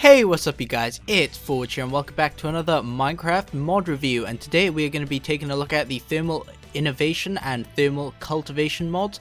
Hey, what's up you guys, it's Forge here and welcome back to another Minecraft mod review, and today we are going to be taking a look at the Thermal Innovation and Thermal Cultivation mods,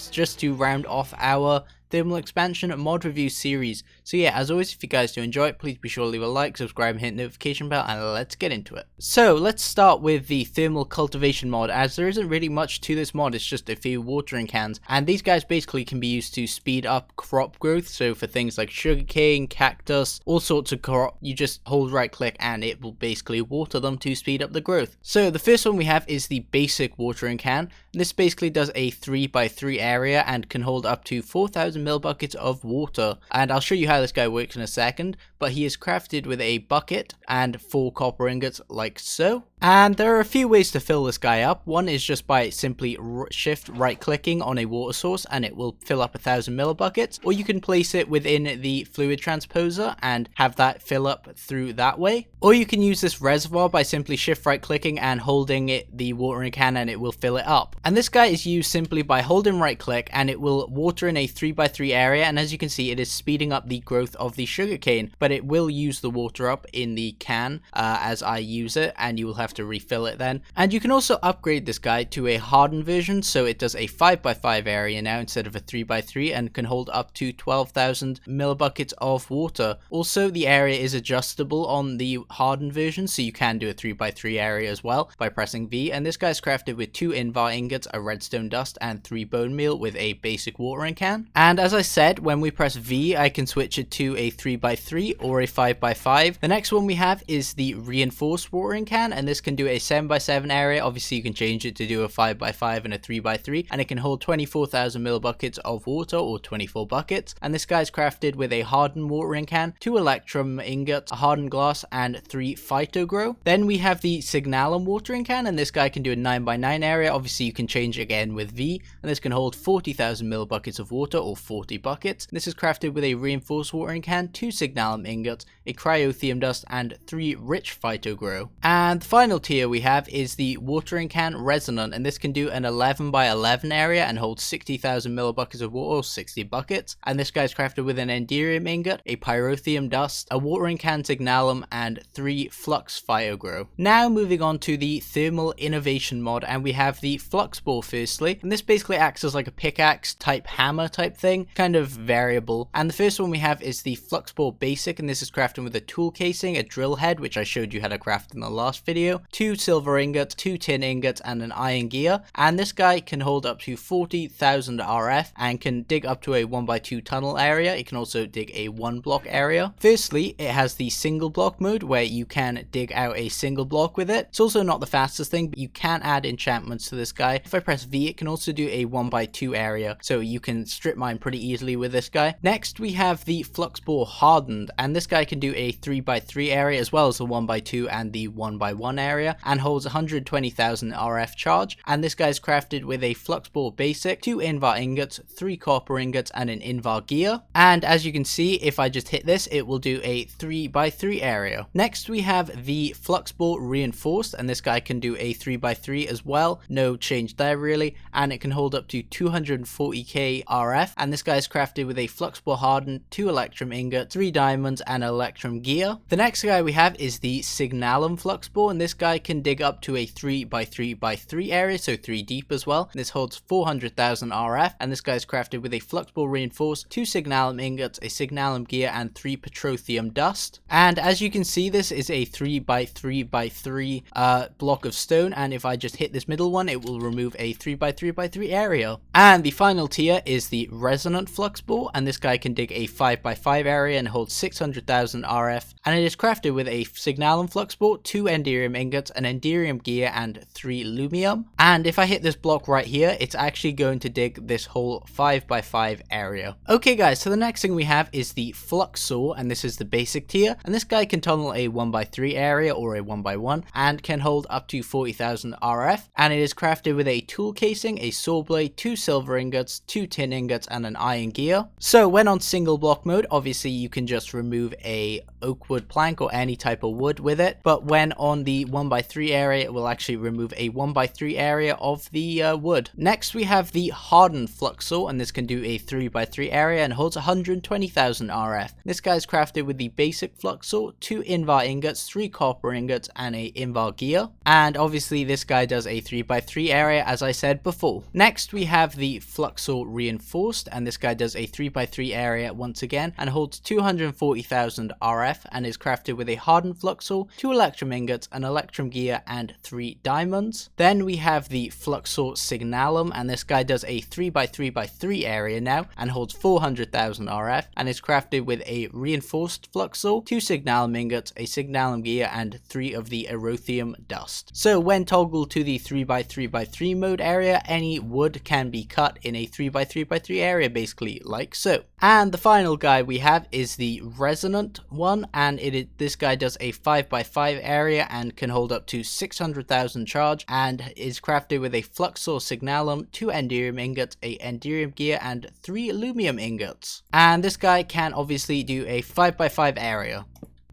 just to round off our Thermal Expansion mod review series. So yeah, as always, if you guys do enjoy it, please be sure to leave a like, subscribe and hit the notification bell, and let's get into it. So let's start with the Thermal Cultivation mod, as there isn't really much to this mod, it's just a few watering cans, and these guys basically can be used to speed up crop growth. So for things like sugarcane, cactus, all sorts of crop, you just hold right click and it will basically water them to speed up the growth. So the first one we have is the basic watering can. This basically does a 3x3 area and can hold up to 4,000 ml buckets of water, and I'll show you how this guy works in a second, but he is crafted with a bucket and 4 copper ingots like so. And there are a few ways to fill this guy up. One is just by simply shift right clicking on a water source and it will fill up 1,000 ml buckets, or you can place it within the fluid transposer and have that fill up through that way, or you can use this reservoir by simply shift right clicking and holding the watering can and it will fill it up. And this guy is used simply by holding right click and it will water in a 3x3 area, and as you can see it is speeding up the growth of the sugarcane, but it will use the water up in the can as I use it, and you will have to refill it then. And you can also upgrade this guy to a hardened version, so it does a 5x5 area now instead of a 3x3 and can hold up to 12,000 millibuckets of water. Also, the area is adjustable on the hardened version, so you can do a 3x3 area as well by pressing V, and this guy's crafted with 2 invar ingots, a redstone dust and 3 bone meal with a basic watering can. And as I said, when we press V I can switch it to a 3x3 or a 5x5. The next one we have is the reinforced watering can, and this can do a 7x7 area. Obviously you can change it to do a 5x5 and a 3x3, and it can hold 24,000 millibuckets of water, or 24 buckets. And this guy's crafted with a hardened watering can, 2 electrum ingots, a hardened glass and 3 phyto grow. Then we have the signalum watering can, and this guy can do a 9x9 area. Obviously you can change again with V, and this can hold 40,000 millibuckets of water, or 40 buckets. This is crafted with a reinforced watering can, 2 signalum ingots, a cryotheum dust and 3 rich phyto grow. And the final tier we have is the watering can resonant, and this can do an 11x11 area and hold 60,000 millibuckets of water, or 60 buckets. And this guy's crafted with an enderium ingot, a pyrotheum dust, a watering can signalum and 3 flux phyto grow. Now moving on to the Thermal Innovation mod, and we have the Flux Ball firstly, and this basically acts as like a pickaxe type hammer type thing, kind of variable. And the first one we have is the Flux Ball basic, and this is crafted with a tool casing, a drill head, which I showed you how to craft in the last video, 2 silver ingots, 2 tin ingots and an iron gear. And this guy can hold up to 40,000 RF and can dig up to a 1x2 tunnel area. It can also dig a 1 block area. Firstly, it has the single block mode where you can dig out a single block with it. It's also not the fastest thing, but you can add enchantments to this guy. If I press V, it can also do a 1x2 area, so you can strip mine pretty easily with this guy. Next we have the Flux Ball hardened, and this guy can do a 3x3 area as well as the 1x2 and the 1x1 area, and holds 120,000 RF charge. And this guy's crafted with a Flux Ball basic, 2 invar ingots, 3 copper ingots and an invar gear. And as you can see, if I just hit this, it will do a 3x3 area. Next we have the Flux Ball reinforced, and this guy can do a 3x3 as well, no change there really, and it can hold up to 240k RF. And this guy's crafted with a Flux Ball hardened, 2 electrum ingots, 3 diamonds and an electrum gear. The next guy we have is the signalum Flux Ball, and this guy can dig up to a 3x3x3 area, so 3 deep as well. This holds 400,000 RF, and this guy's crafted with a Flux Ball reinforced, 2 signalum ingots, a signalum gear and 3 petrotheum dust. And as you can see, this is a 3x3x3 block of stone, and if I just hit this middle one, it will remove a 3x3x3 area. And the final tier is the resonant Flux Ball, and this guy can dig a 5x5 area and holds 600,000 RF, and it is crafted with a signalum Flux Ball, 2 enderium ingots, an enderium gear and 3 lumium. And if I hit this block right here, it's actually going to dig this whole 5x5 area. Okay guys, so the next thing we have is the Flux Saw, and this is the basic tier, and this guy can tunnel a 1x3 area or a 1x1 and can hold up to 40,000 RF, and it is crafted with a tool casing, a saw blade, 2 silver ingots, 2 tin ingots and an iron gear. So when on single block mode, obviously you can just remove a oak wood plank or any type of wood with it, but when on the 1x3 area, it will actually remove a 1x3 area of the wood. Next we have the Hardened Flux, and this can do a 3x3 area and holds 120,000 RF. This guy is crafted with the basic flux saw, 2 invar ingots, 3 copper ingots, and a invar gear. And obviously this guy does a 3x3 area, as I said before. Next we have the flux saw reinforced, and this guy does a 3x3 area once again and holds 240,000 RF and is crafted with a hardened flux saw, 2 electrum ingots, an electrum gear, and 3 diamonds. Then we have the flux saw signalum, and this guy does a 3x3x3 area now and holds 400,000 RF and is crafted with a reinforced flux saw, 2 signalum ingots, a signalum gear, and 3 of the erothium dust. So when toggled to the 3x3x3 mode area, any wood can be cut in a 3x3x3 area, basically like so. And the final guy we have is the Resonant one, and this guy does a 5x5 area and can hold up to 600,000 charge and is crafted with a flux saw signalum, 2 enderium ingots, a enderium gear, and 3 aluminum ingots. And this guy can obviously do a 5x5 area.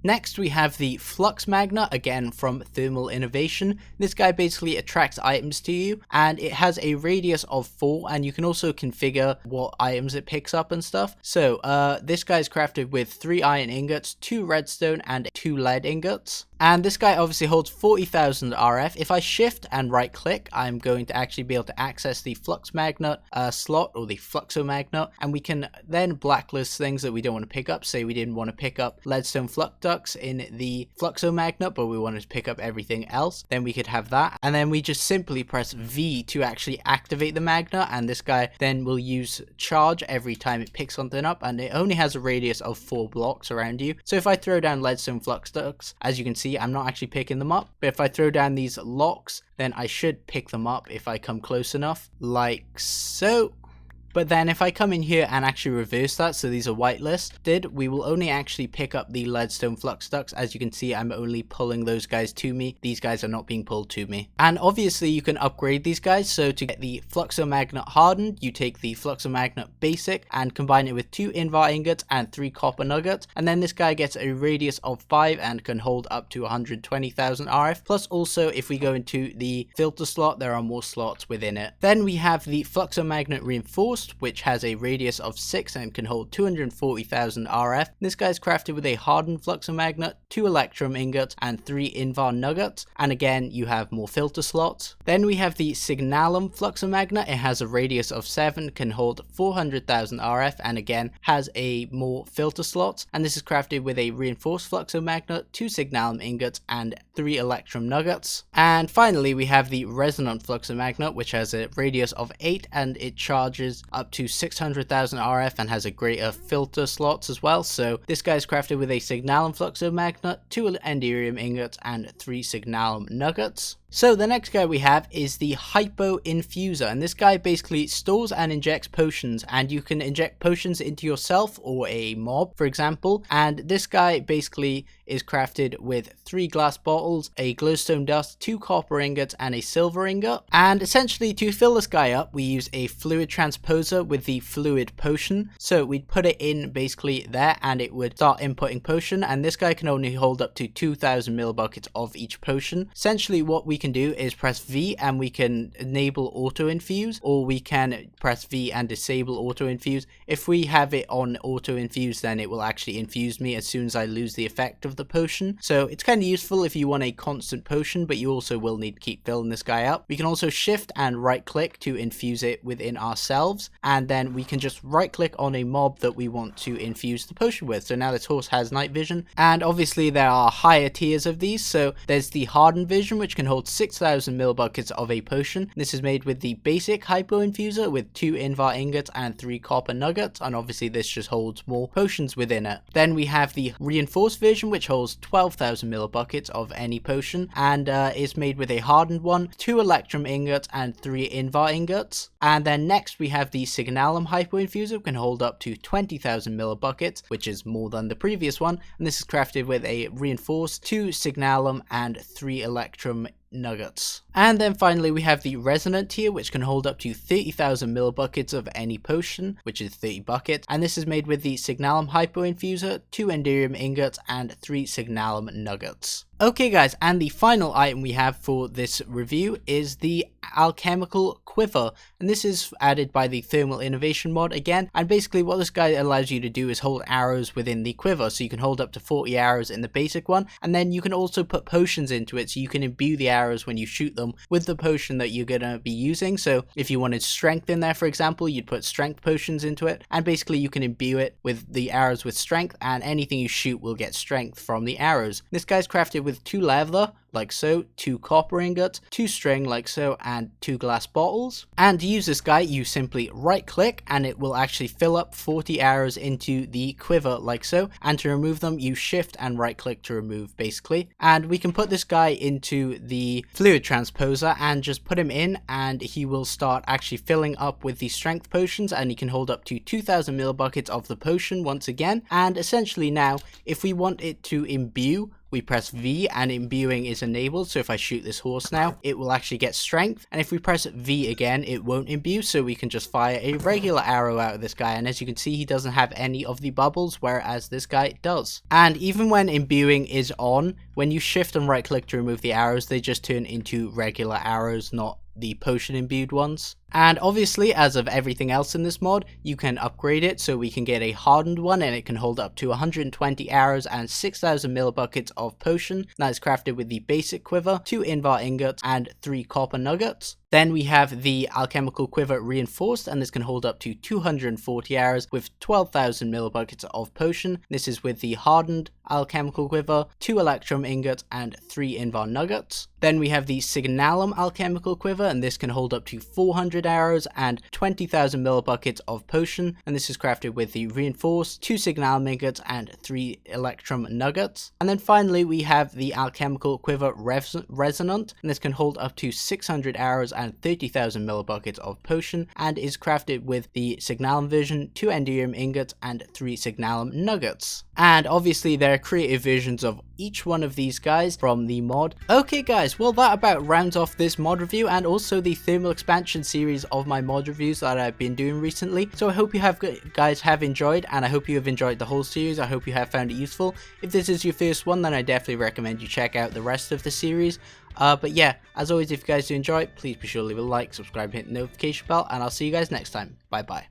Next we have the Flux Magna, again from Thermal Innovation. This guy basically attracts items to you, and it has a radius of 4, and you can also configure what items it picks up and stuff. So this guy is crafted with 3 iron ingots, 2 redstone, and 2 lead ingots. And this guy obviously holds 40,000 RF. If I shift and right click, I'm going to actually be able to access the Flux Magna slot, or the Fluxo Magna, and we can then blacklist things that we don't want to pick up. Say we didn't want to pick up leadstone flux ducts in the Fluxo Magna, but we wanted to pick up everything else, then we could have that. And then we just simply press V to actually activate the Magna, and this guy then will use charge every time it picks something up, and it only has a radius of 4 blocks around you. So if I throw down leadstone flux ducts, as you can see, I'm not actually picking them up, but if I throw down these locks, then I should pick them up if I come close enough, like so. But then if I come in here and actually reverse that, so these are whitelisted, we will only actually pick up the leadstone flux ducts. As you can see, I'm only pulling those guys to me. These guys are not being pulled to me. And obviously you can upgrade these guys. So to get the Fluxo Magna hardened, you take the Fluxo Magna basic and combine it with 2 invar ingots and 3 copper nuggets. And then this guy gets a radius of 5 and can hold up to 120,000 RF. Plus also, if we go into the filter slot, there are more slots within it. Then we have the Fluxo Magna reinforced, which has a radius of 6 and can hold 240,000 RF. This guy is crafted with a hardened Fluxo Magna, 2 electrum ingots, and 3 invar nuggets. And again, you have more filter slots. Then we have the Signalum Fluxo Magna. It has a radius of 7, can hold 400,000 RF, and again has a more filter slots. And this is crafted with a reinforced Fluxo Magna, 2 Signalum ingots, and 3 electrum nuggets. And finally, we have the Resonant Fluxo Magna, which has a radius of 8 and it charges up to 600,000 RF and has a greater filter slots as well. So this guy is crafted with a Signalum Fluxo Magna, 2 enderium ingots, and 3 Signalum nuggets. So the next guy we have is the Hypo Infuser, and this guy basically stores and injects potions, and you can inject potions into yourself or a mob, for example. And this guy basically is crafted with 3 glass bottles, a glowstone dust, 2 copper ingots, and a silver ingot. And essentially to fill this guy up, we use a fluid transposer with the fluid potion. So we'd put it in basically there and it would start inputting potion, and this guy can only hold up to 2,000 millibuckets of each potion. Essentially what we can do is press V and we can enable auto infuse, or we can press V and disable auto infuse. If we have it on auto infuse, then it will actually infuse me as soon as I lose the effect of the potion. So it's kind of useful if you want a constant potion, but you also will need to keep filling this guy up. We can also shift and right click to infuse it within ourselves, and then we can just right click on a mob that we want to infuse the potion with. So now this horse has night vision, and obviously there are higher tiers of these. So there's the Hardened Vision, which can hold 6,000 millibuckets of a potion. This is made with the basic Hypo Infuser with 2 invar ingots and 3 copper nuggets, and obviously this just holds more potions within it. Then we have the Reinforced Vision, which holds 12,000 millibuckets of any potion, and is made with a hardened one, 2 electrum ingots, and 3 invar ingots. And then next we have the Signalum Hypo Infuser, can hold up to 20,000 millibuckets, which is more than the previous one, and this is crafted with a reinforced, 2 Signalum, and 3 electrum nuggets. And then finally we have the Resonant tier, which can hold up to 30,000 millibuckets of any potion, which is 30 buckets, and this is made with the Signalum Hypo Infuser, 2 enderium ingots, and 3 Signalum nuggets. Okay guys, and the final item we have for this review is the Alchemical Quiver, and this is added by the Thermal Innovation mod again, and basically what this guy allows you to do is hold arrows within the quiver, so you can hold up to 40 arrows in the basic one, and then you can also put potions into it, so you can imbue the arrows when you shoot them with the potion that you're going to be using. So if you wanted strength in there, for example, you'd put strength potions into it, and basically you can imbue it with the arrows with strength, and anything you shoot will get strength from the arrows. This guy's crafted with 2 leather, like so, 2 copper ingots, 2 string, like so, and 2 glass bottles. And to use this guy, you simply right click and it will actually fill up 40 arrows into the quiver, like so. And to remove them, you shift and right click to remove, basically. And we can put this guy into the fluid transposer and just put him in, and he will start actually filling up with the strength potions, and he can hold up to 2000 millibuckets of the potion once again. And essentially now, if we want it to imbue, we press V and imbuing is enabled, so if I shoot this horse now, it will actually get strength, and if we press V again, it won't imbue, so we can just fire a regular arrow out of this guy, and as you can see, he doesn't have any of the bubbles, whereas this guy does. And even when imbuing is on, when you shift and right click to remove the arrows, they just turn into regular arrows, not the potion imbued ones. And obviously, as of everything else in this mod, you can upgrade it, so we can get a hardened one, and it can hold up to 120 arrows and 6000 millibuckets of potion. That is crafted with the basic quiver, 2 invar ingots, and 3 copper nuggets. Then we have the Alchemical Quiver reinforced, and this can hold up to 240 arrows with 12,000 millibuckets of potion. This is with the hardened Alchemical Quiver, 2 electrum ingots, and 3 invar nuggets. Then we have the Signalum Alchemical Quiver, and this can hold up to 400 arrows and 20,000 millibuckets of potion, and this is crafted with the reinforced, 2 Signalum ingots, and 3 electrum nuggets. And then finally we have the Alchemical Quiver Resonant, and this can hold up to 600 arrows and 30,000 millibuckets of potion, and is crafted with the Hardened Vision, 2 Enderium ingots, and 3 Signalum nuggets. And obviously there are creative versions of each one of these guys from the mod. Okay guys, well that about rounds off this mod review, and also the thermal expansion series of my mod reviews that I've been doing recently. So I hope you guys have enjoyed, and I hope you have enjoyed the whole series. I hope you have found it useful. If this is your first one, then I definitely recommend you check out the rest of the series. But yeah, as always, if you guys do enjoy it, please be sure to leave a like, subscribe, and hit the notification bell, and I'll see you guys next time. Bye bye.